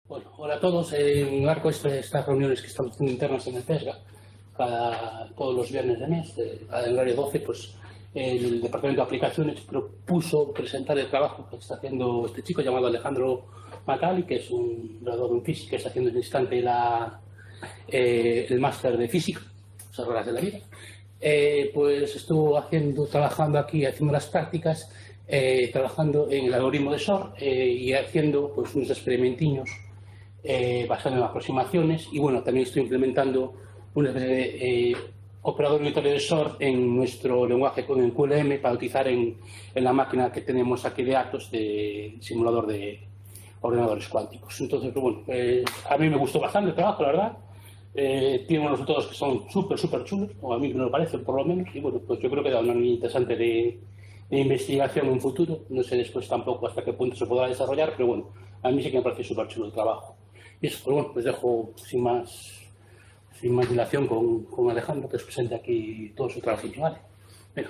Bueno, hola a todos. En el marco de estas reuniones que estamos haciendo internas en el PESGA, todos los viernes de mes, al horario 12, pues el Departamento de Aplicaciones propuso presentar el trabajo que está haciendo este chico llamado Alejandro Macali, que es un graduado en física, que está haciendo en este instante el máster de física, las reglas de la vida. Pues estuvo trabajando aquí, haciendo las prácticas, trabajando en el algoritmo de SOR y haciendo pues unos experimentinos basado en aproximaciones, y bueno, también estoy implementando una especie de operador unitario de SOR en nuestro lenguaje con el QLM para utilizar en la máquina que tenemos aquí de datos de simulador de ordenadores cuánticos. Entonces, pues, bueno, a mí me gustó bastante el trabajo, la verdad. Tiene unos resultados que son súper chulos, o a mí me lo parecen por lo menos, y bueno, pues yo creo que da una línea interesante de investigación en un futuro. No sé después tampoco hasta qué punto se podrá desarrollar, pero bueno, a mí sí que me parece súper chulo el trabajo. Y eso, pues bueno, pues dejo sin más dilación con Alejandro, que os presente aquí todo su trabajo. ¿Vale? Venga,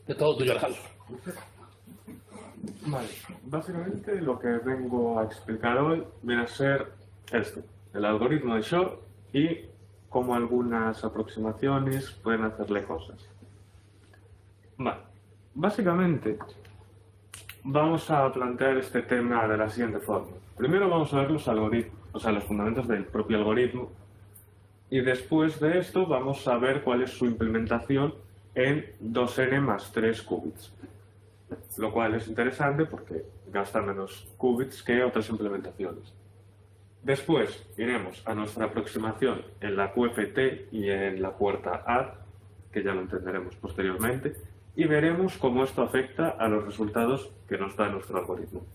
de todo tuyo, Alejandro. Vale, básicamente lo que vengo a explicar hoy viene a ser esto, el algoritmo de Shor y cómo algunas aproximaciones pueden hacerle cosas. Vale, básicamente vamos a plantear este tema de la siguiente forma. Primero vamos a ver los algoritmos, o sea, los fundamentos del propio algoritmo, y después de esto vamos a ver cuál es su implementación en 2n más 3 qubits. Lo cual es interesante porque gasta menos qubits que otras implementaciones. Después iremos a nuestra aproximación en la QFT y en la puerta AD, que ya lo entenderemos posteriormente, y veremos cómo esto afecta a los resultados que nos da nuestro algoritmo.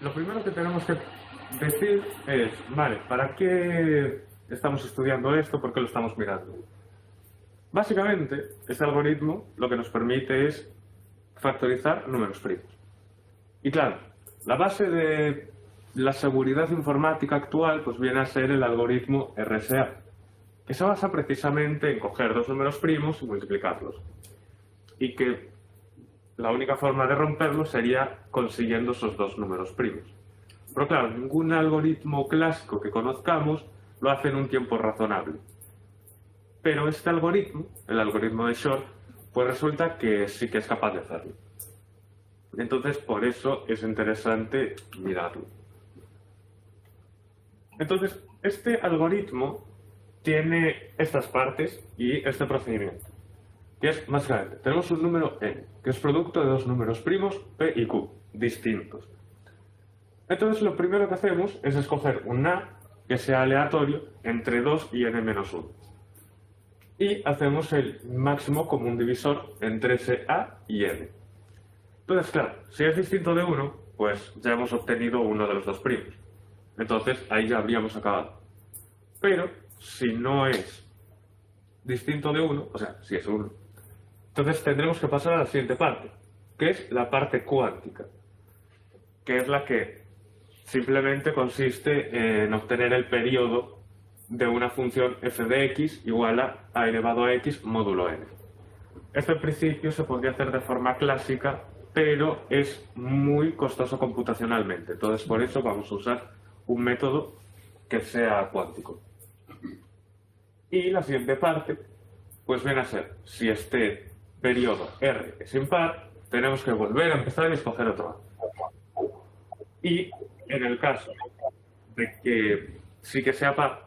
Lo primero que tenemos que decir es, vale, ¿para qué estamos estudiando esto? ¿Por qué lo estamos mirando? Básicamente, este algoritmo lo que nos permite es factorizar números primos. Y claro, la base de la seguridad informática actual pues viene a ser el algoritmo RSA, que se basa precisamente en coger dos números primos y multiplicarlos. Y que la única forma de romperlos sería consiguiendo esos dos números primos. Pero claro, ningún algoritmo clásico que conozcamos lo hace en un tiempo razonable. Pero este algoritmo, el algoritmo de Shor, pues resulta que sí que es capaz de hacerlo. Entonces, por eso es interesante mirarlo. Entonces, este algoritmo tiene estas partes y este procedimiento. Que es, básicamente, tenemos un número n, que es producto de dos números primos, p y q, distintos. Entonces, lo primero que hacemos es escoger un a que sea aleatorio entre 2 y n-1. Y hacemos el máximo común divisor entre ese a y n. Entonces, claro, si es distinto de 1, pues ya hemos obtenido uno de los dos primos. Entonces, ahí ya habríamos acabado. Pero, si no es distinto de 1, o sea, si es 1, entonces tendremos que pasar a la siguiente parte, que es la parte cuántica, que es la que simplemente consiste en obtener el periodo de una función f de x igual a elevado a x módulo n. Esto en principio se podría hacer de forma clásica, pero es muy costoso computacionalmente. Entonces, por eso vamos a usar un método que sea cuántico. Y la siguiente parte, pues viene a ser, si este periodo R es impar, tenemos que volver a empezar y escoger otro A. Y en el caso de que sí que sea par,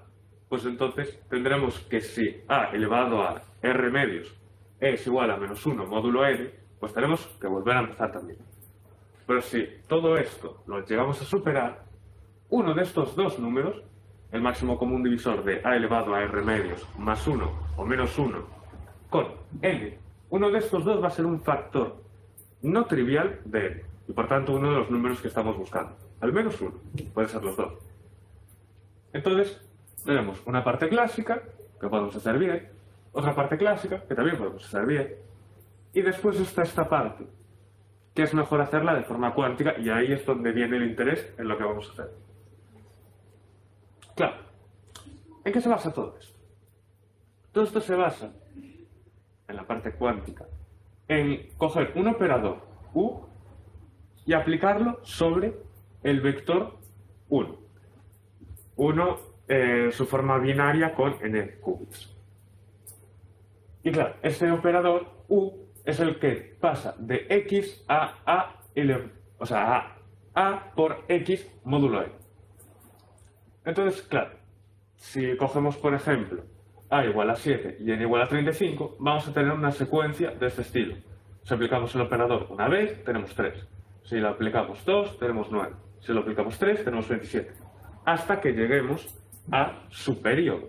pues entonces tendremos que si A elevado a R medios es igual a menos 1 módulo n, pues tenemos que volver a empezar también. Pero si todo esto lo llegamos a superar, uno de estos dos números, el máximo común divisor de a elevado a r medios más 1 o menos 1 con n, uno de estos dos va a ser un factor no trivial de n, y por tanto uno de los números que estamos buscando. Al menos uno, puede ser los dos. Entonces, tenemos una parte clásica, que podemos hacer bien, otra parte clásica, que también podemos hacer bien, y después está esta parte, que es mejor hacerla de forma cuántica, y ahí es donde viene el interés en lo que vamos a hacer. Claro, ¿en qué se basa todo esto? Todo esto se basa, en la parte cuántica, en coger un operador U y aplicarlo sobre el vector 1. 1 su forma binaria con n qubits. Y claro, este operador u es el que pasa de x a a, o sea, a por x módulo n. Entonces, claro, si cogemos, por ejemplo, a igual a 7 y n igual a 35, vamos a tener una secuencia de este estilo. Si aplicamos el operador una vez, tenemos 3. Si lo aplicamos 2, tenemos 9. Si lo aplicamos 3, tenemos 27. Hasta que lleguemos a su periodo.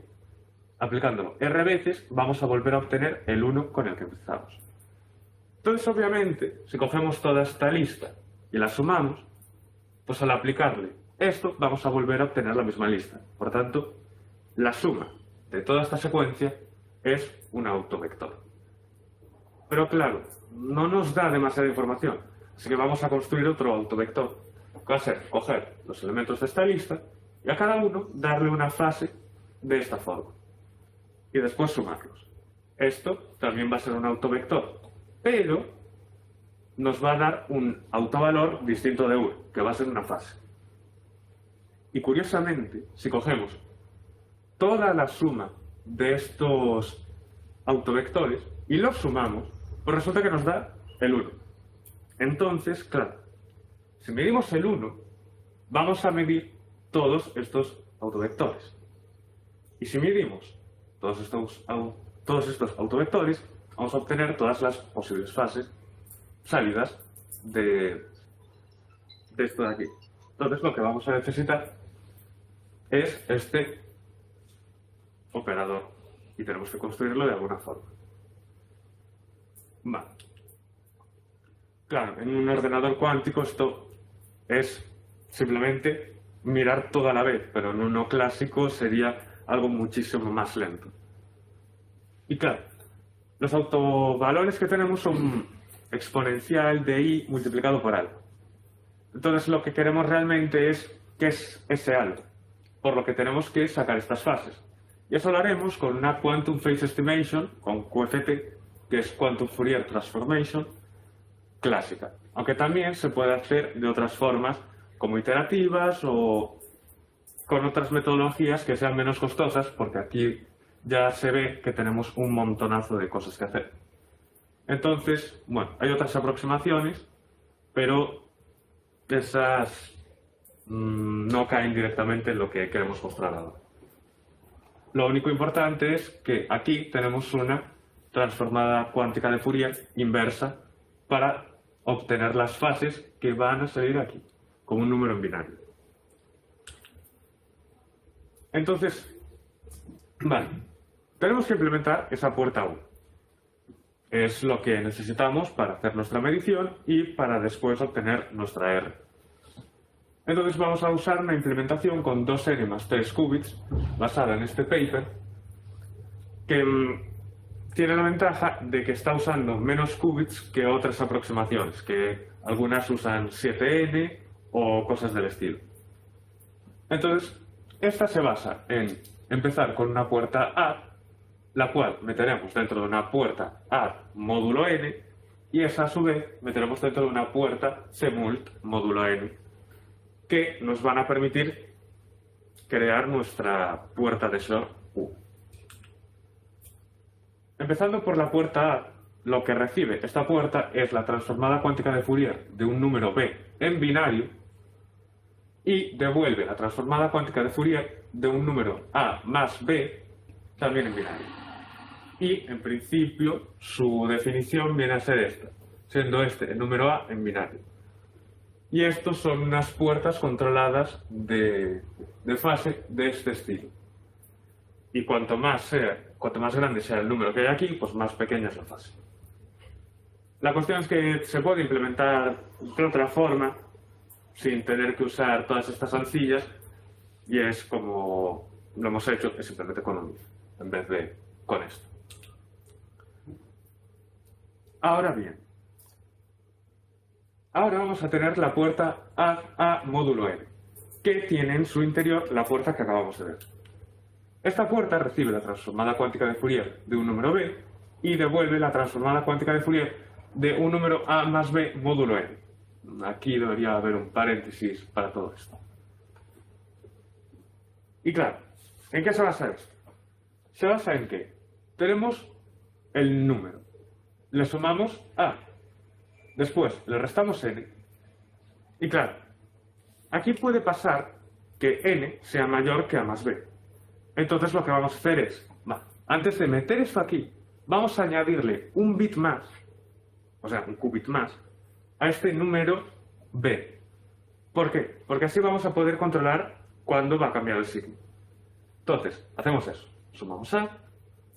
Aplicándolo r veces, vamos a volver a obtener el 1 con el que empezamos. Entonces, obviamente, si cogemos toda esta lista y la sumamos, pues al aplicarle esto, vamos a volver a obtener la misma lista. Por tanto, la suma de toda esta secuencia es un autovector. Pero claro, no nos da demasiada información, así que vamos a construir otro autovector, que va a ser coger los elementos de esta lista y a cada uno darle una fase de esta forma. Y después sumarlos. Esto también va a ser un autovector, pero nos va a dar un autovalor distinto de 1, que va a ser una fase. Y curiosamente, si cogemos toda la suma de estos autovectores y los sumamos, pues resulta que nos da el 1. Entonces, claro, si medimos el 1, vamos a medir todos estos autovectores. Y si medimos todos estos autovectores, vamos a obtener todas las posibles fases salidas de esto de aquí. Entonces lo que vamos a necesitar es este operador y tenemos que construirlo de alguna forma. Vale. Claro, en un ordenador cuántico esto es simplemente mirar todo a la vez, pero en uno clásico sería algo muchísimo más lento. Y claro, los autovalores que tenemos son exponencial de i multiplicado por algo. Entonces lo que queremos realmente es qué es ese algo, por lo que tenemos que sacar estas fases. Y eso lo haremos con una Quantum Phase Estimation, con QFT, que es Quantum Fourier Transformation, clásica. Aunque también se puede hacer de otras formas, como iterativas o con otras metodologías que sean menos costosas, porque aquí ya se ve que tenemos un montonazo de cosas que hacer. Entonces, bueno, hay otras aproximaciones, pero esas no caen directamente en lo que queremos mostrar ahora. Lo único importante es que aquí tenemos una transformada cuántica de Fourier inversa para obtener las fases que van a salir aquí, como un número en binario. Entonces, vale, tenemos que implementar esa puerta 1. Es lo que necesitamos para hacer nuestra medición y para después obtener nuestra R. Entonces vamos a usar una implementación con 2n más 3 qubits basada en este paper que tiene la ventaja de que está usando menos qubits que otras aproximaciones, que algunas usan 7n o cosas del estilo. Entonces, esta se basa en empezar con una puerta A, la cual meteremos dentro de una puerta A módulo n, y esa a su vez meteremos dentro de una puerta Cmult módulo n, que nos van a permitir crear nuestra puerta de Shor U. Empezando por la puerta A, lo que recibe esta puerta es la transformada cuántica de Fourier de un número B en binario y devuelve la transformada cuántica de Fourier de un número A más B también en binario. Y, en principio, su definición viene a ser esta, siendo este el número A en binario. Y estos son unas puertas controladas de fase de este estilo. Y cuanto más grande sea el número que hay aquí, pues más pequeña es la fase. La cuestión es que se puede implementar de otra forma, sin tener que usar todas estas sencillas, y es como lo hemos hecho, es simplemente con un if, en vez de con esto. Ahora bien, ahora vamos a tener la puerta A módulo n, que tiene en su interior la puerta que acabamos de ver. Esta puerta recibe la transformada cuántica de Fourier de un número B y devuelve la transformada cuántica de Fourier de un número A más B módulo n. Aquí debería haber un paréntesis para todo esto. Y claro, ¿en qué se basa esto? Se basa en que tenemos el número, le sumamos a, después le restamos n, y claro, aquí puede pasar que n sea mayor que a más b. Entonces lo que vamos a hacer es, antes de meter esto aquí, vamos a añadirle un bit más, o sea, un qubit más, a este número b. ¿Por qué? Porque así vamos a poder controlar cuándo va a cambiar el signo. Entonces, hacemos eso. Sumamos a,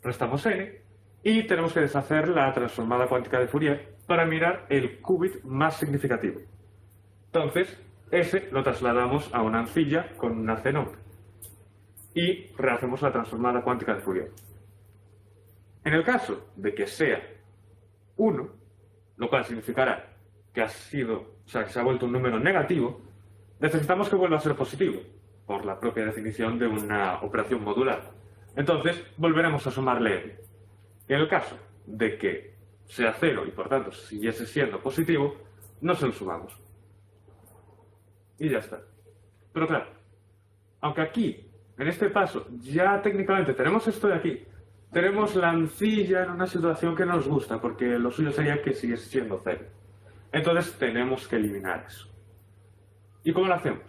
restamos n, y tenemos que deshacer la transformada cuántica de Fourier para mirar el qubit más significativo. Entonces, ese lo trasladamos a una ancilla con una c nombre. Y rehacemos la transformada cuántica de Fourier. En el caso de que sea 1, lo cual significará que que se ha vuelto un número negativo, necesitamos que vuelva a ser positivo, por la propia definición de una operación modular. Entonces, volveremos a sumarle n. En el caso de que sea 0 y por tanto siguiese siendo positivo, no se lo sumamos. Y ya está. Pero claro, aunque aquí, en este paso, ya técnicamente tenemos esto de aquí, tenemos la ancilla en una situación que no nos gusta, porque lo suyo sería que siguiese siendo 0. Entonces tenemos que eliminar eso. ¿Y cómo lo hacemos?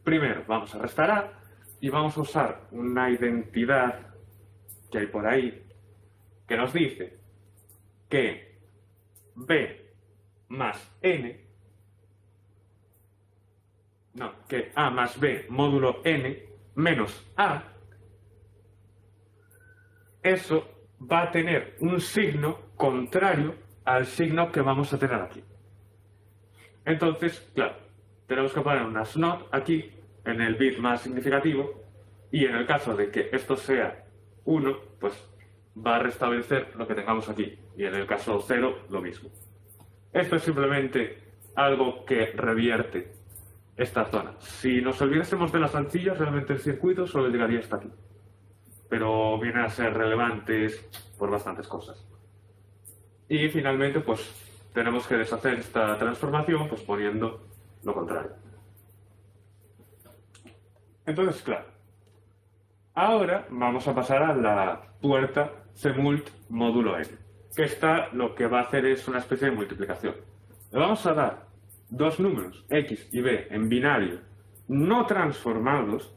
Primero vamos a restar a y vamos a usar una identidad que hay por ahí que nos dice que b más n, que a más b módulo n menos a, eso va a tener un signo contrario al signo que vamos a tener aquí. Entonces, claro, tenemos que poner unas not aquí, en el bit más significativo, y en el caso de que esto sea 1, pues va a restablecer lo que tengamos aquí, y en el caso 0, lo mismo. Esto es simplemente algo que revierte esta zona. Si nos olvidásemos de las ancillas, realmente el circuito solo llegaría hasta aquí. Pero vienen a ser relevantes por bastantes cosas. Y finalmente, pues tenemos que deshacer esta transformación pues poniendo lo contrario. Entonces, claro, ahora vamos a pasar a la puerta CMULT módulo n, que esta lo que va a hacer es una especie de multiplicación. Le vamos a dar dos números, x y b, en binario no transformados,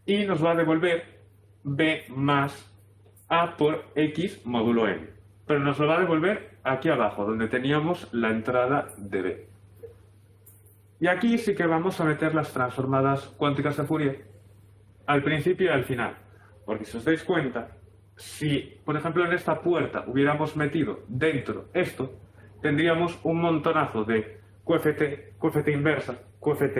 y nos va a devolver b más a por x módulo n. Pero nos lo va a devolver aquí abajo, donde teníamos la entrada de b. Y aquí sí que vamos a meter las transformadas cuánticas de Fourier al principio y al final. Porque si os dais cuenta, si, por ejemplo, en esta puerta hubiéramos metido dentro esto, tendríamos un montonazo de QFT inversa, QFT,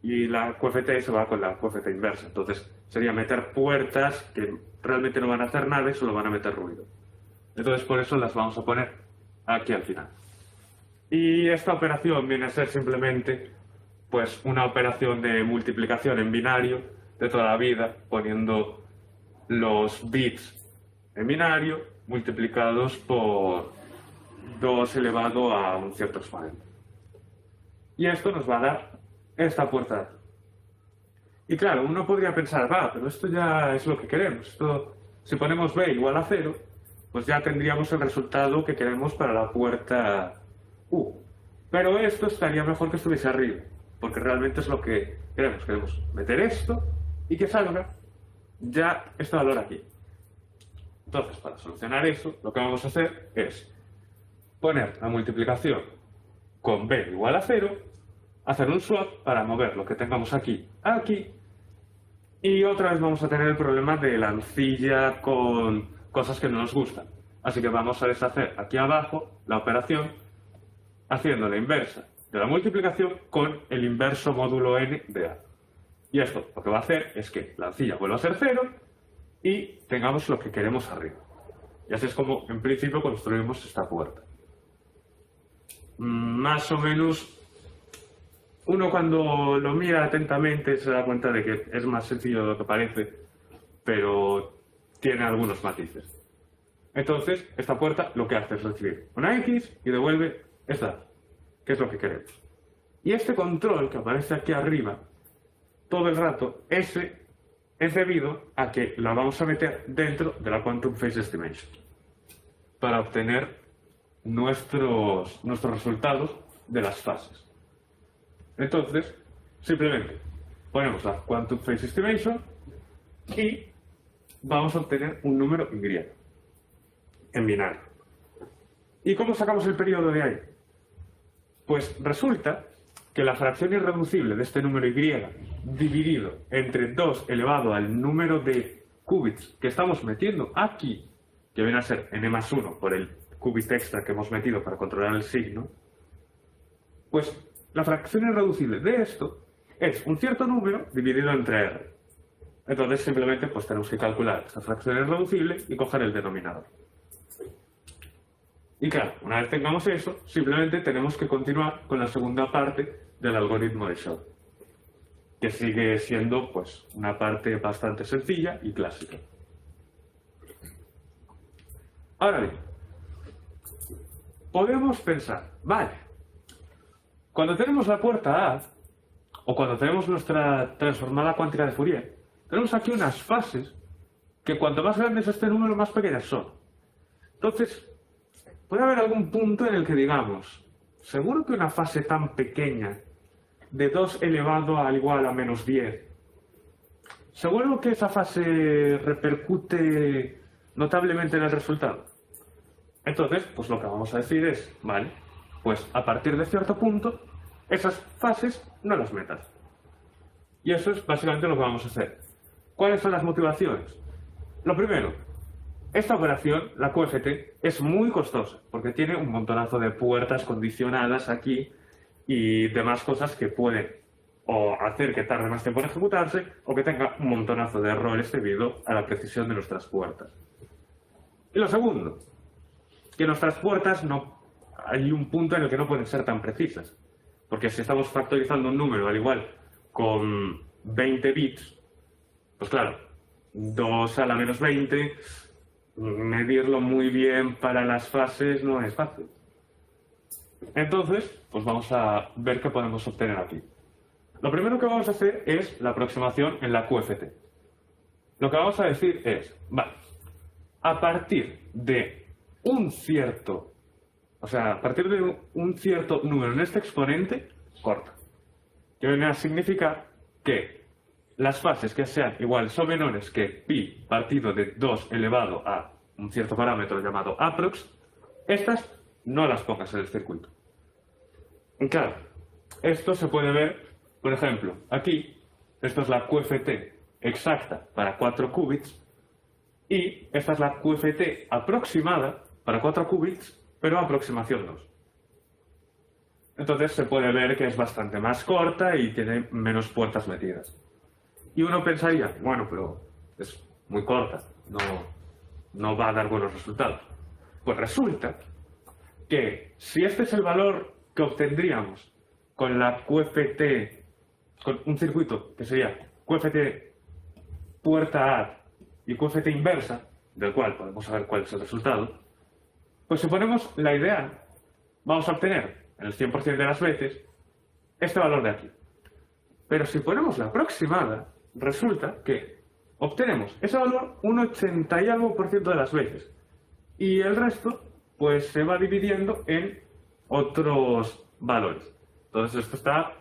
y la QFT se va con la QFT inversa. Entonces sería meter puertas que realmente no van a hacer nada y solo van a meter ruido. Entonces por eso las vamos a poner aquí al final. Y esta operación viene a ser simplemente pues una operación de multiplicación en binario de toda la vida, poniendo los bits en binario multiplicados por 2 elevado a un cierto exponente. Y esto nos va a dar esta puerta. Y claro, uno podría pensar, pero esto ya es lo que queremos. Esto, si ponemos b igual a 0, pues ya tendríamos el resultado que queremos para la puerta u. Pero esto estaría mejor que estuviese arriba, porque realmente es lo que queremos. Queremos meter esto y que salga ya este valor aquí. Entonces, para solucionar eso, lo que vamos a hacer es poner la multiplicación con b igual a 0, hacer un swap para mover lo que tengamos aquí a aquí, y otra vez vamos a tener el problema de la ancilla con cosas que no nos gustan. Así que vamos a deshacer aquí abajo la operación haciendo la inversa de la multiplicación con el inverso módulo n de a. Y esto lo que va a hacer es que la ancilla vuelva a ser 0 y tengamos lo que queremos arriba. Y así es como en principio construimos esta puerta. Más o menos, uno cuando lo mira atentamente se da cuenta de que es más sencillo de lo que parece, pero tiene algunos matices. Entonces, esta puerta lo que hace es recibir una X y devuelve esta. que es lo que queremos. Y este control que aparece aquí arriba, todo el rato, ese es debido a que la vamos a meter dentro de la Quantum Phase Estimation para obtener nuestros resultados de las fases. Entonces, simplemente ponemos la Quantum Phase Estimation y vamos a obtener un número Y en binario. ¿Y cómo sacamos el periodo de ahí? Pues resulta que la fracción irreducible de este número Y dividido entre 2 elevado al número de qubits que estamos metiendo aquí, que viene a ser n+1 por el qubit extra que hemos metido para controlar el signo, pues la fracción irreducible de esto es un cierto número dividido entre r. Entonces simplemente pues tenemos que calcular esta fracción irreducible y coger el denominador. Y claro, una vez tengamos eso, simplemente tenemos que continuar con la segunda parte del algoritmo de Shor, que sigue siendo pues una parte bastante sencilla y clásica. Ahora bien, podemos pensar, vale, cuando tenemos la puerta A, o cuando tenemos nuestra transformada cuántica de Fourier, tenemos aquí unas fases que cuanto más grande es este número, más pequeñas son. Entonces, puede haber algún punto en el que digamos, seguro que una fase tan pequeña, de 2 elevado al igual a menos 10, seguro que esa fase repercute notablemente en el resultado. Entonces, pues lo que vamos a decir es, vale, pues a partir de cierto punto, esas fases no las metas. Y eso es básicamente lo que vamos a hacer. ¿Cuáles son las motivaciones? Lo primero, esta operación, la QFT, es muy costosa, porque tiene un montonazo de puertas condicionadas aquí y demás cosas que pueden o hacer que tarde más tiempo en ejecutarse o que tenga un montonazo de errores debido a la precisión de nuestras puertas. Y lo segundo, que nuestras puertas no hay un punto en el que no pueden ser tan precisas, porque si estamos factorizando un número al igual con 20 bits, pues claro, 2 a la menos 20, medirlo muy bien para las fases no es fácil. Entonces, pues vamos a ver qué podemos obtener aquí. Lo primero que vamos a hacer es la aproximación en la QFT. Lo que vamos a decir es, vale, a partir de un cierto número en este exponente, corta. Que viene a significar que las fases que sean iguales o menores que pi partido de 2 elevado a un cierto parámetro llamado aprox, estas no las pongas en el circuito. Y claro, esto se puede ver, por ejemplo, aquí, esto es la QFT exacta para 4 qubits y esta es la QFT aproximada para 4 qubits, pero aproximación 2. Entonces se puede ver que es bastante más corta y tiene menos puertas metidas. Y uno pensaría, bueno, pero es muy corta, no va a dar buenos resultados. Pues resulta que si este es el valor que obtendríamos con la QFT, con un circuito que sería QFT puerta A y QFT inversa, del cual podemos saber cuál es el resultado, pues si ponemos la ideal, vamos a obtener en el 100% de las veces este valor de aquí. Pero si ponemos la aproximada, resulta que obtenemos ese valor un 80 y algo % de las veces. Y el resto, pues se va dividiendo en otros valores. Entonces esto está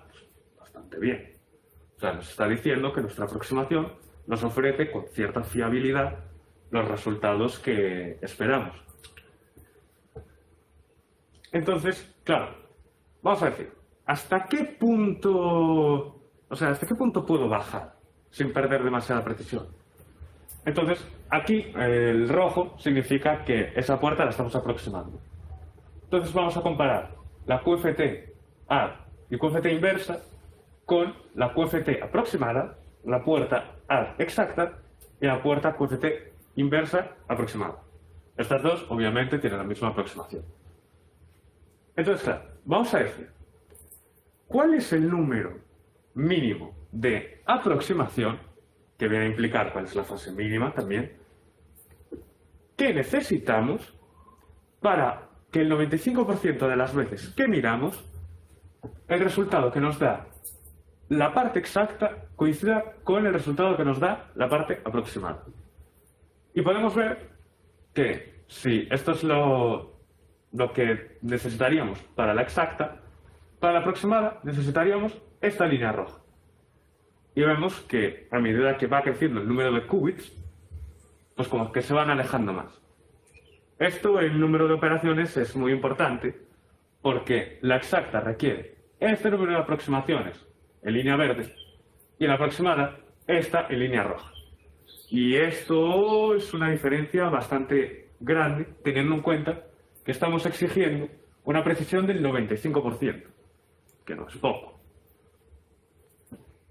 bastante bien. O sea, nos está diciendo que nuestra aproximación nos ofrece con cierta fiabilidad los resultados que esperamos. Entonces, claro, vamos a decir, ¿hasta qué punto puedo bajar sin perder demasiada precisión? Entonces, aquí el rojo significa que esa puerta la estamos aproximando. Entonces vamos a comparar la QFT A y QFT inversa con la QFT aproximada, la puerta A exacta y la puerta QFT inversa aproximada. Estas dos, obviamente, tienen la misma aproximación. Entonces, claro, vamos a decir, ¿cuál es el número mínimo de aproximación, que viene a implicar cuál es la fase mínima también, que necesitamos para que el 95% de las veces que miramos el resultado que nos da la parte exacta coincida con el resultado que nos da la parte aproximada. Y podemos ver que si esto es lo que necesitaríamos para la exacta, para la aproximada necesitaríamos esta línea roja. Y vemos que a medida que va creciendo el número de qubits, pues como que se van alejando más. Esto en número de operaciones es muy importante porque la exacta requiere este número de aproximaciones en línea verde y la aproximada esta en línea roja. Y esto es una diferencia bastante grande teniendo en cuenta que estamos exigiendo una precisión del 95%, que no es poco.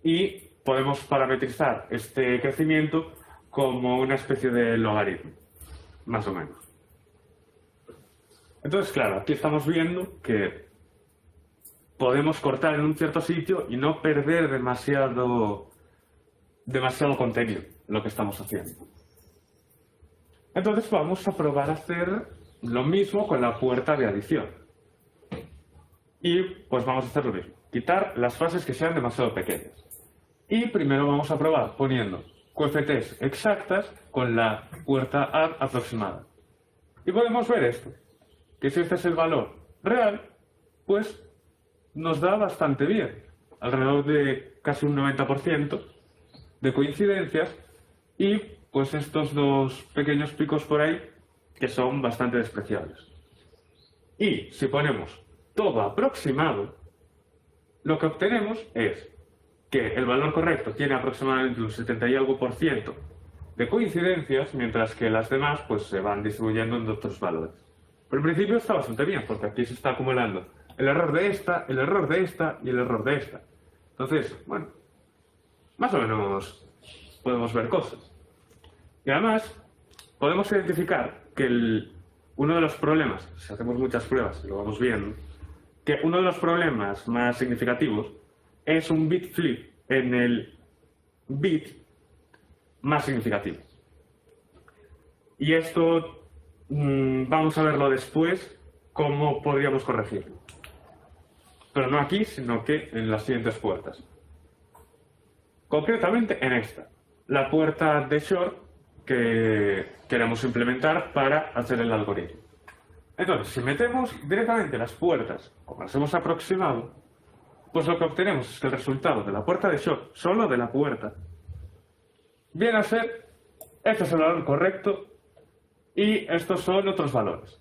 Y podemos parametrizar este crecimiento como una especie de logaritmo, más o menos. Entonces, claro, aquí estamos viendo que podemos cortar en un cierto sitio y no perder demasiado contenido en lo que estamos haciendo. Entonces vamos a probar a hacer lo mismo con la puerta de adición. Y pues vamos a hacer lo mismo, quitar las fases que sean demasiado pequeñas. Y primero vamos a probar poniendo QFTs exactas con la puerta add aproximada. Y podemos ver esto, que si este es el valor real, pues nos da bastante bien, alrededor de casi un 90% de coincidencias y pues estos dos pequeños picos por ahí que son bastante despreciables. Y si ponemos todo aproximado, lo que obtenemos es que el valor correcto tiene aproximadamente un 70 y algo por ciento de coincidencias, mientras que las demás pues se van distribuyendo en otros valores. Pero en principio está bastante bien, porque aquí se está acumulando el error de esta, el error de esta y el error de esta. Entonces, bueno, más o menos podemos ver cosas. Y además, podemos identificar que uno de los problemas, si hacemos muchas pruebas y lo vamos viendo, que uno de los problemas más significativos es un bit flip en el bit más significativo. Y esto vamos a verlo después, cómo podríamos corregirlo. Pero no aquí, sino que en las siguientes puertas. Concretamente en esta, la puerta de short que queremos implementar para hacer el algoritmo. Entonces, si metemos directamente las puertas, como las hemos aproximado, pues lo que obtenemos es que el resultado de la puerta de short, solo de la puerta, viene a ser, este es el valor correcto y estos son otros valores.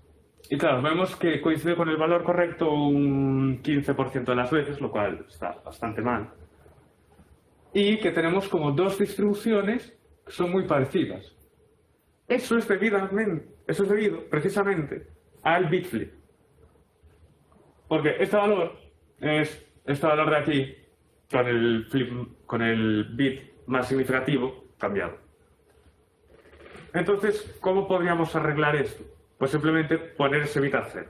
Y claro, vemos que coincide con el valor correcto un 15% de las veces, lo cual está bastante mal. Y que tenemos como dos distribuciones que son muy parecidas. Eso es debido precisamente al bit flip. Porque este valor es este valor de aquí con el bit más significativo cambiado. Entonces, ¿cómo podríamos arreglar esto? Pues simplemente poner ese bit a 0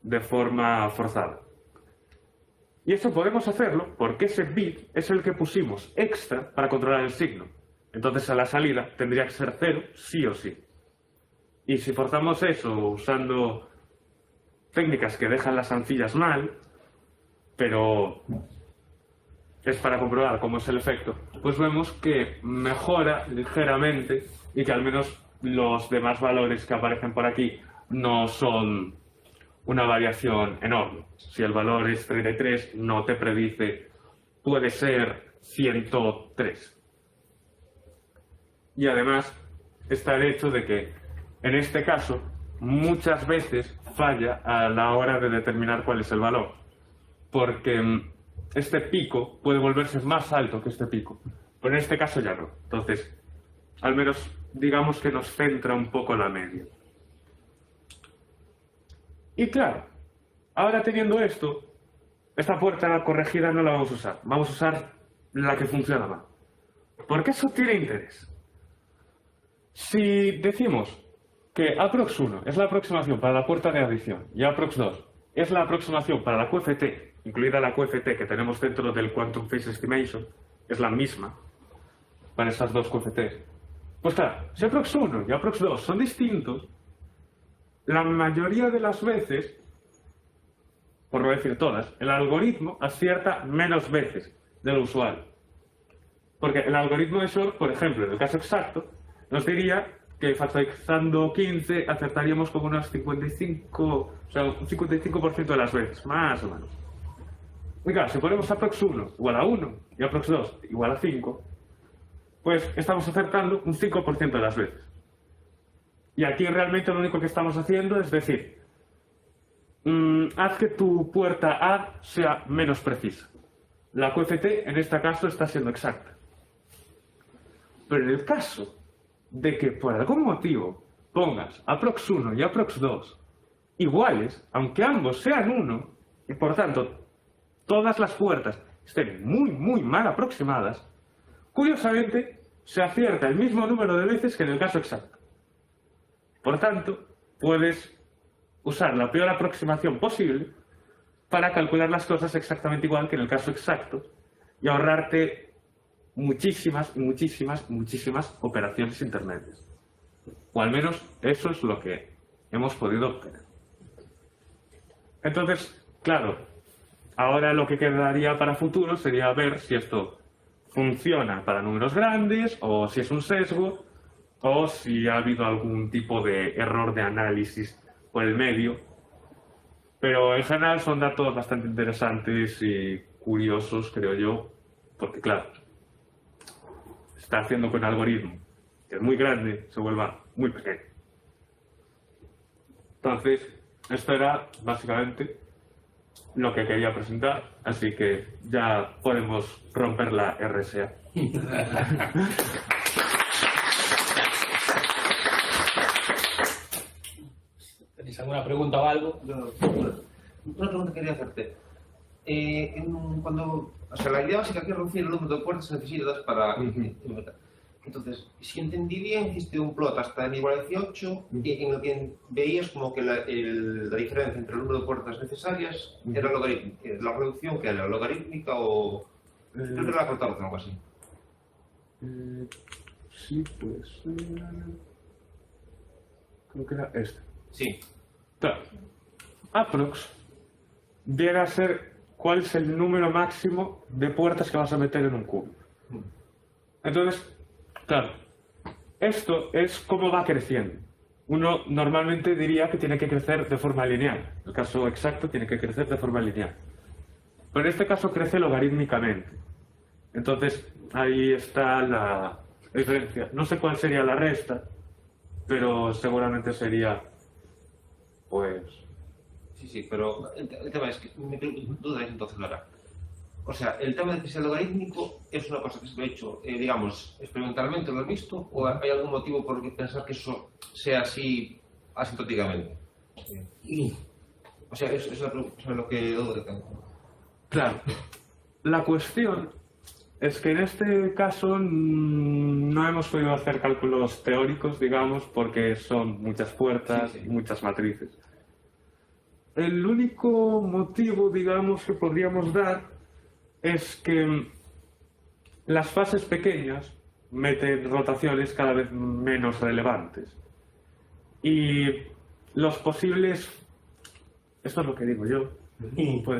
de forma forzada. Y esto podemos hacerlo porque ese bit es el que pusimos extra para controlar el signo. Entonces a la salida tendría que ser 0 sí o sí. Y si forzamos eso usando técnicas que dejan las sencillas mal, pero es para comprobar cómo es el efecto, pues vemos que mejora ligeramente y que al menos los demás valores que aparecen por aquí no son una variación enorme. Si el valor es 33, no te predice, puede ser 103. Y además está el hecho de que en este caso muchas veces falla a la hora de determinar cuál es el valor, porque este pico puede volverse más alto que este pico, pero en este caso ya no. Entonces, al menos digamos que nos centra un poco la media. Y claro, ahora teniendo esto, esta puerta corregida no la vamos a usar. Vamos a usar la que funciona mal. ¿Por qué eso tiene interés? Si decimos que aprox 1 es la aproximación para la puerta de adición y aprox 2 es la aproximación para la QFT, incluida la QFT que tenemos dentro del Quantum Phase Estimation, es la misma para esas dos QFTs. Pues claro, si aprox 1 y aprox 2 son distintos, la mayoría de las veces por no decir todas, el algoritmo acierta menos veces de lo usual. Porque el algoritmo de Shor, por ejemplo, en el caso exacto, nos diría que factorizando 15 acertaríamos como unos 55, o sea, un 55% de las veces, más o menos. Y claro, si ponemos aprox 1 igual a 1 y aprox 2 igual a 5, pues estamos acertando un 5% de las veces. Y aquí realmente lo único que estamos haciendo es decir, haz que tu puerta A sea menos precisa. La QFT en este caso está siendo exacta. Pero en el caso de que por algún motivo pongas aprox 1 y aprox 2 iguales, aunque ambos sean 1, y por tanto todas las puertas estén muy mal aproximadas, curiosamente se acierta el mismo número de veces que en el caso exacto. Por tanto, puedes usar la peor aproximación posible para calcular las cosas exactamente igual que en el caso exacto y ahorrarte muchísimas operaciones intermedias. O al menos eso es lo que hemos podido obtener. Entonces, claro, ahora lo que quedaría para futuro sería ver si esto funciona para números grandes o si es un sesgo o si ha habido algún tipo de error de análisis por el medio. Pero en general son datos bastante interesantes y curiosos, creo yo, porque claro, está haciendo que un algoritmo que es muy grande se vuelva muy pequeño. Entonces, esto era básicamente lo que quería presentar, así que ya podemos romper la RSA. ¿Tenéis alguna pregunta o algo? Una pregunta que quería hacerte. O sea, la idea básica es reducir el número de puertas necesitadas para implementar. Entonces, si entendí bien, hiciste un plot hasta n igual a 18 y en el que veías como que la diferencia entre el número de puertas necesarias era logarítmica. La reducción que era logarítmica o... Creo que era la 14 o algo así. Sí, puede ser... Creo que era este. Sí. Claro. Aprox viene a ser cuál es el número máximo de puertas que vas a meter en un cubo. Entonces, claro, esto es cómo va creciendo. Uno normalmente diría que tiene que crecer de forma lineal. En el caso exacto tiene que crecer de forma lineal. Pero en este caso crece logarítmicamente. Entonces, ahí está la diferencia. No sé cuál sería la resta, pero seguramente sería, pues... Sí, pero el tema es que mi duda es entonces, Lara. O sea, el tema de que sea logarítmico es una cosa que se ha hecho, digamos, experimentalmente, ¿lo has visto? ¿O hay algún motivo por el que pensar que eso sea así asintóticamente? O sea, eso es lo que dudo que tengo. Claro. La cuestión es que en este caso no hemos podido hacer cálculos teóricos, digamos, porque son muchas puertas y muchas matrices. El único motivo, digamos, que podríamos dar es que las fases pequeñas meten rotaciones cada vez menos relevantes. Y los posibles... Esto es lo que digo yo. Puede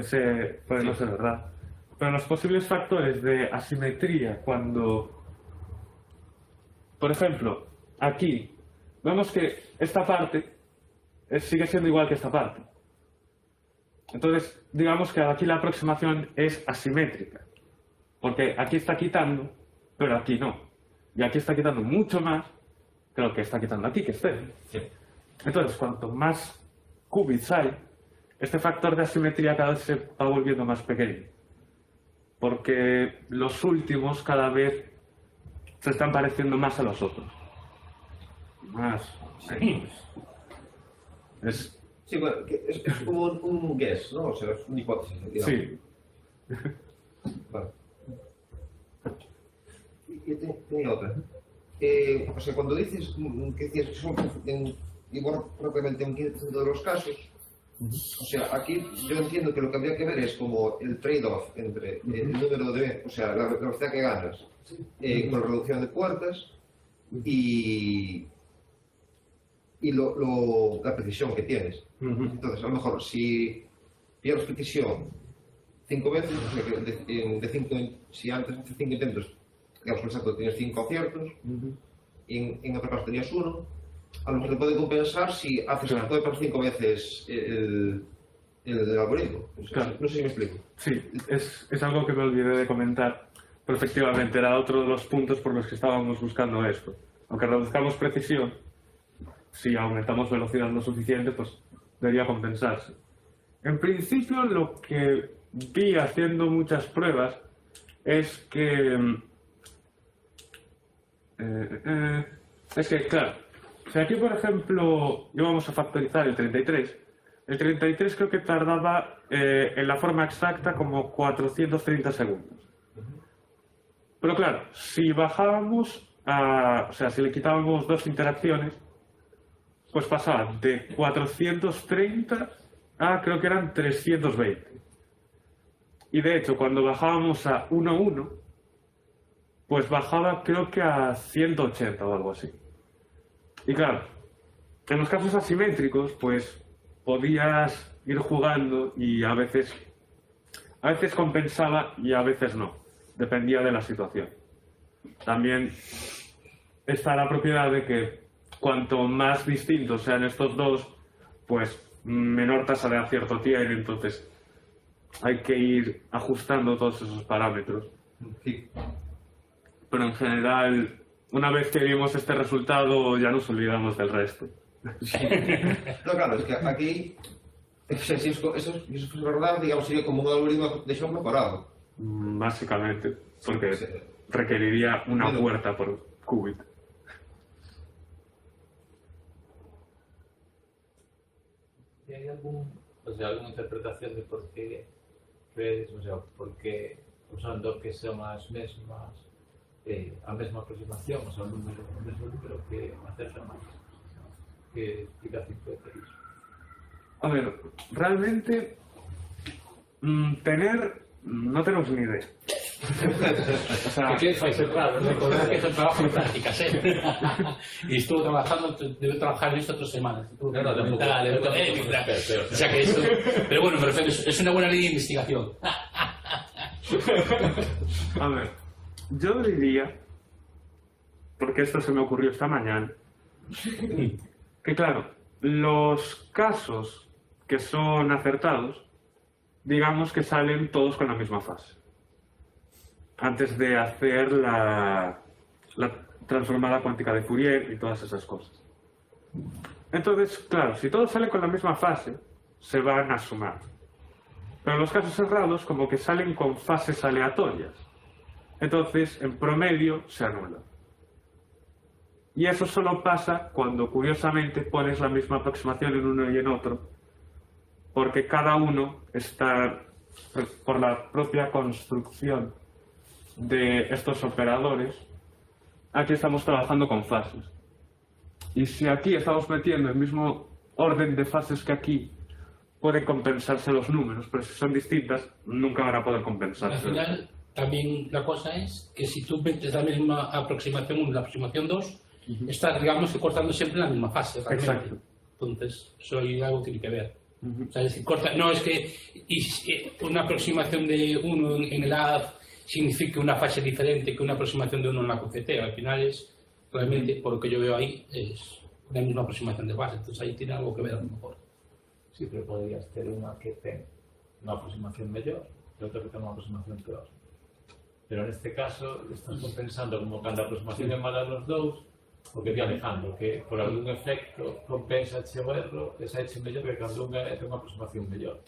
no ser verdad. Pero los posibles factores de asimetría cuando... Por ejemplo, aquí vemos que esta parte sigue siendo igual que esta parte. Entonces, digamos que aquí la aproximación es asimétrica, porque aquí está quitando, pero aquí no. Y aquí está quitando mucho más que lo que está quitando aquí, que esté. Entonces, cuanto más qubits hay, este factor de asimetría cada vez se va volviendo más pequeño. Porque los últimos cada vez se están pareciendo más a los otros. Más. Es... Sí, bueno, es como un guess, ¿no? O sea, es una hipótesis, digamos. Sí. Vale. Yo tenía otra. O sea, cuando dices que decías que son igual propiamente un 15% de los casos, o sea, aquí yo entiendo que lo que habría que ver es como el trade-off entre el número de, o sea, la velocidad que ganas con la reducción de puertas y la precisión que tienes. Entonces, a lo mejor, si pierdes precisión 5 veces, o sea que de 5, si antes hace 5 intentos, digamos, por ejemplo, tienes 5 aciertos, y en otro caso tenías 1, a lo mejor te puede compensar si haces Claro. 5 veces el algoritmo. Claro. No sé si me explico. Sí, es algo que me olvidé de comentar, pero efectivamente era otro de los puntos por los que estábamos buscando esto. Aunque reduzcamos precisión, si aumentamos velocidad lo suficiente, pues debería compensarse. En principio, lo que vi haciendo muchas pruebas es que... claro, si aquí, por ejemplo, íbamos a factorizar el 33 creo que tardaba en la forma exacta como 430 segundos. Pero claro, si bajábamos o sea, si le quitábamos 2 interacciones, pues pasaba de 430 a creo que eran 320. Y de hecho, cuando bajábamos a 1:1, pues bajaba creo que a 180 o algo así. Y claro, en los casos asimétricos, pues podías ir jugando y a veces compensaba y a veces no. Dependía de la situación. También está la propiedad de que cuanto más distintos sean estos dos, pues menor tasa de acierto tiene, entonces hay que ir ajustando todos esos parámetros. Sí. Pero en general, una vez que vimos este resultado, ya nos olvidamos del resto. No, claro, es que aquí, o sea, si eso es verdad, digamos, sería como un algoritmo de shock mejorado. Básicamente, porque Sí. requeriría una Bueno. puerta por qubit. ¿Y hay alguna interpretación de por qué crees, o sea, por qué usando que son as mesmas, a mesma aproximación, o sea, o mesmo número que acerta máis? Que explicación puede ter iso? A ver, realmente no tenemos ni idea. O sea, Que fai ser raro, recordar que es un trabajo de prácticas, y estuvo trabajando, debe trabajar en esto 3 semanas. No, tampoco. O sea que eso, pero bueno, me refiero, es una buena línea de investigación. a ver, yo diría, porque esto se me ocurrió esta mañana, que claro, los casos que son acertados, digamos que salen todos con la misma fase, antes de hacer la transformada cuántica de Fourier y todas esas cosas. Entonces, claro, si todos salen con la misma fase, se van a sumar. Pero los casos cerrados como que salen con fases aleatorias. Entonces, en promedio, se anulan. Y eso solo pasa cuando, curiosamente, pones la misma aproximación en uno y en otro, porque cada uno está, por la propia construcción de estos operadores, aquí estamos trabajando con fases. Y si aquí estamos metiendo el mismo orden de fases que aquí, pueden compensarse los números, pero si son distintas, nunca van a poder Al compensarse. final, también la cosa es que si tú metes la misma aproximación 1 y la aproximación 2, estás, digamos, que cortando siempre la misma fase. Realmente. Exacto. Entonces, eso hay algo que tiene que ver. Ujú. O sea, es decir, no es que una aproximación de 1 en el A signifique una fase diferente que una aproximación de 1 en la QCT. Al final es, realmente, por lo que yo veo ahí, es la misma aproximación de base. Entonces ahí tiene algo que ver a lo mejor. Sí, pero podrías ter unha que ten unha aproximación mellor e outra que ten unha aproximación peor. Pero neste caso, estás compensando como cando a aproximación é mala nos dous, o que di Alejandro, que por algún efecto compensa o erro e saeche mellor que cando unha ten unha aproximación mellor.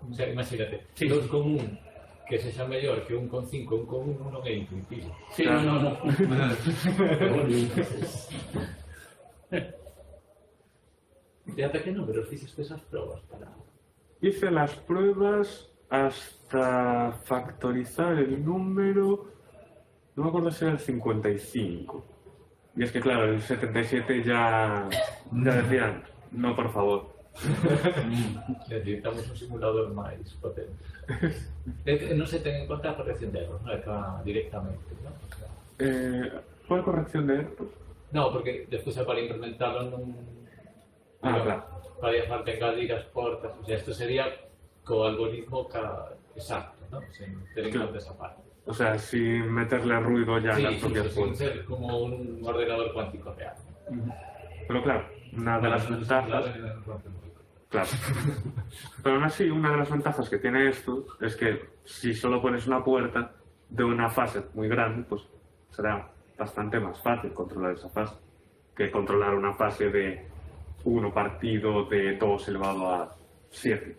O sea, imagínate, Sí. 2 con 1 que sexa mellor que 1 con 5, 1 con 1 non é intuitivo. Sí, Claro. no. Pero bueno, entonces... Fíjate que números fixiste esas probas para... Hice las pruebas hasta factorizar el número, no me acuerdo si era el 55. Y es que claro, el 77 ya decían, no, por favor. Necesitamos un simulador máis potente. Non se ten en conta a corrección de erros, non é que va directamente, non? O sea, ¿Cuál corrección de error? no, porque despois é para implementarlo nun... Ah, claro. Para falta engadir as portas, o sea, isto sería co algoritmo exacto, ¿no? Sin tener en cuenta esa parte. O sea, sin meterle ruido ya en las propias sin fuentes. ser como un ordenador cuántico real. Pero claro, una de las ventajas... Claro. Pero aún así, una de las ventajas que tiene esto es que si solo pones una puerta de una fase muy grande, pues será bastante más fácil controlar esa fase que controlar una fase de 1 partido de 2 elevado a 7.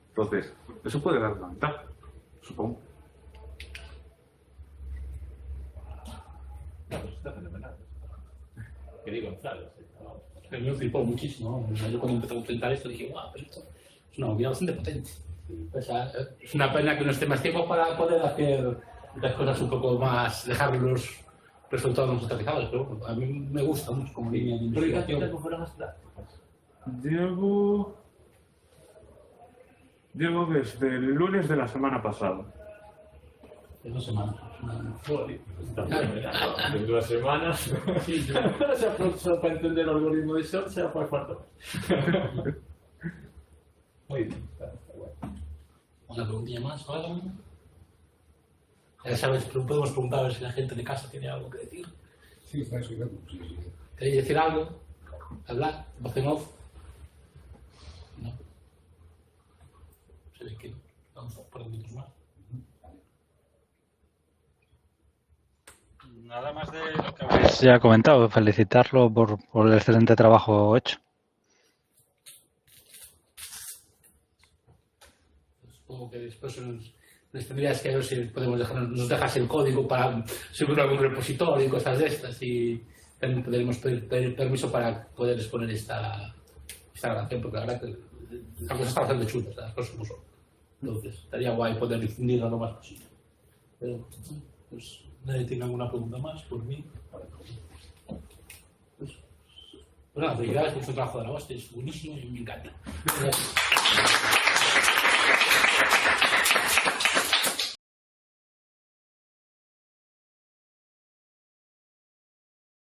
Entonces, eso puede dar una ventaja, supongo. Claro, eso está fenomenal. Que digo, claro. Me flipó muchísimo. Yo cuando empecé a implementar esto dije, guau, pero esto es una movida bastante potente. O sea, es una pena que no esté más tiempo para poder hacer las cosas un poco más, dejar los resultados más aterrizados, pero bueno, a mí me gusta mucho como línea de investigación. ¿Pero fueron las prácticas? Llevo desde el lunes de la semana pasada. En 2 semanas. Joder, está fenomenal. En 2 semanas. Sí, o sea, solo para entender el algoritmo de short se va para el cuarto. Muy bien, está bueno. Una preguntilla más, ¿o algo? Ya sabes, podemos preguntar a ver si la gente de casa tiene algo que decir. Sí, está eso, claro. Sí, sí. ¿Queréis decir algo? ¿Hablar? ¿Voz en off? No. Se ve que vamos a por minutos más. Nada más de lo que habéis ya comentado, felicitarlo por el excelente trabajo hecho. Supongo que después nos tendrías que ver si nos dejas el código para subirlo a algún repositorio y cosas de estas, y también podremos pedir permiso para poder exponer esta grabación, porque la verdad que la cosa está bastante chula, las cosas como son. Entonces, estaría guay poder difundirla lo más posible. Pero, pues, nadie tiene alguna pregunta más por mí. Pues nada, felicidades por su trabajo de la hostia, es buenísimo y me encanta. Gracias.